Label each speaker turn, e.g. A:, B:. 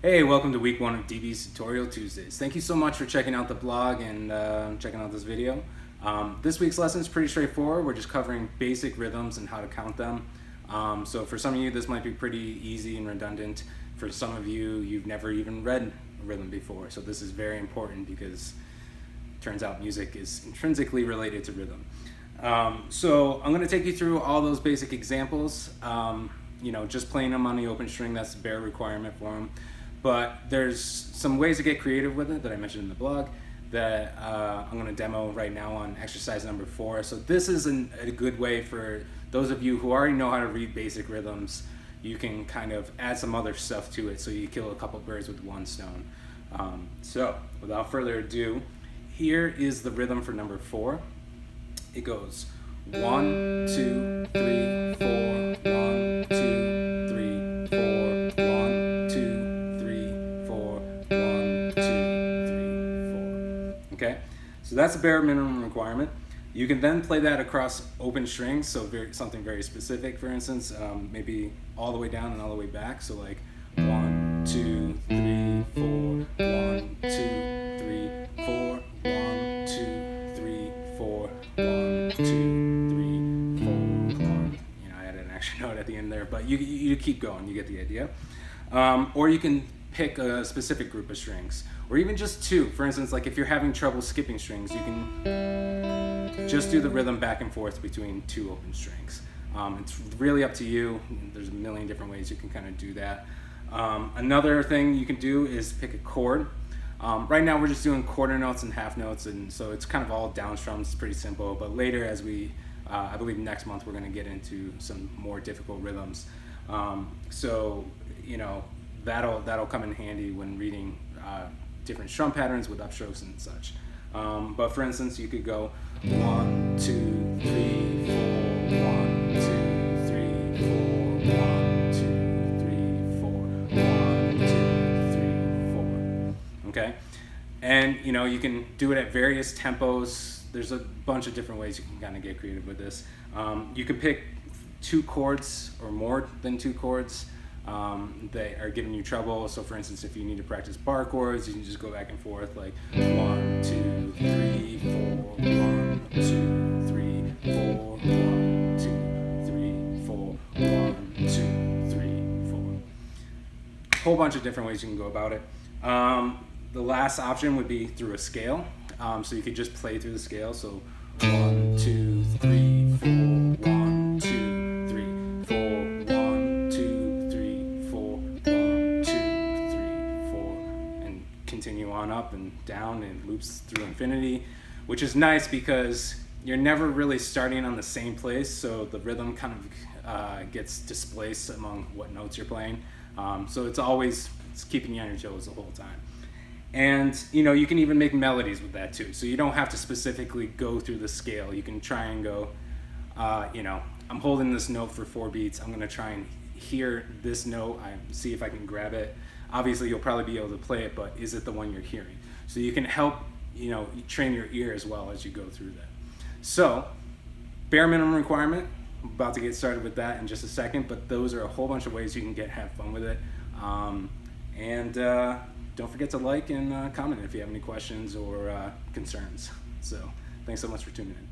A: Hey, welcome to week one of dB's Tutorial Tuesdays. Thank you so much for checking out the blog and checking out this video. This week's lesson is pretty straightforward. We're just covering basic rhythms and how to count them. So for some of you, this might be pretty easy and redundant. For some of you, you've never even read a rhythm before. So this is very important because it turns out music is intrinsically related to rhythm. So I'm going to take you through all those basic examples. Just playing them on the open string, that's the bare requirement for them. But there's some ways to get creative with it that I mentioned in the blog that I'm going to demo right now on exercise number 4. So this is a good way for those of you who already know how to read basic rhythms. You can kind of add some other stuff to it so you kill a couple birds with one stone. So without further ado, here is the rhythm for number 4. It goes 1, 2, 3, 4, 1, 2, 3, 4, 1, 2, 3, 4, 1, 2, 3, 4. Okay, so that's a bare minimum requirement. You can then play that across open strings, so something very specific, for instance, maybe all the way down and all the way back. So like 1, 2, 3, 4, 1, 2, 3, 4, 1, 2, 3, 4, 1, 2, 3, 4, 1. I added an extra note at the end there, but you keep going, you get the idea. Or you can pick a specific group of strings, or even just two. For instance, like if you're having trouble skipping strings, you can just do the rhythm back and forth between two open strings. It's really up to you. There's a million different ways you can kind of do that. Another thing you can do is pick a chord. Right now we're just doing quarter notes and half notes, and so it's kind of all down strums. It's pretty simple, but later, as I believe next month, we're going to get into some more difficult rhythms. That'll come in handy when reading different strum patterns with upstrokes and such. But for instance, you could go 1, 2, 3, 4, 1, 2, 3, 4, 1, 2, 3, 4, 1, 2, 3, 4. Okay, and you can do it at various tempos. There's a bunch of different ways you can kind of get creative with this. You can pick 2 chords or more than 2 chords that are giving you trouble. So for instance, if you need to practice bar chords, you can just go back and forth like 1, 2, 3, 4, 1, 2, 3, 4, 1, 2, 3, 4, 1, 2, 3, 4. Whole bunch of different ways you can go about it. The last option would be through a scale. So you could just play through the scale. So 1, 2, 3, 4, 1, 2, 3, 4, 1, 2, 3, 4, 1, 2, 3, 4, and continue on up and down, and loops through infinity, which is nice because you're never really starting on the same place, so the rhythm kind of gets displaced among what notes you're playing. So it's keeping you on your toes the whole time. And you can even make melodies with that too, so you don't have to specifically go through the scale. You can try and go, I'm holding this note for 4 beats, I'm going to try and hear this note, see if I can grab it. Obviously you'll probably be able to play it, but is it the one you're hearing? So you can help train your ear as well as you go through that. So bare minimum requirement, I'm about to get started with that in just a second, but those are a whole bunch of ways you can have fun with it. Don't forget to like and comment if you have any questions or concerns. So thanks so much for tuning in.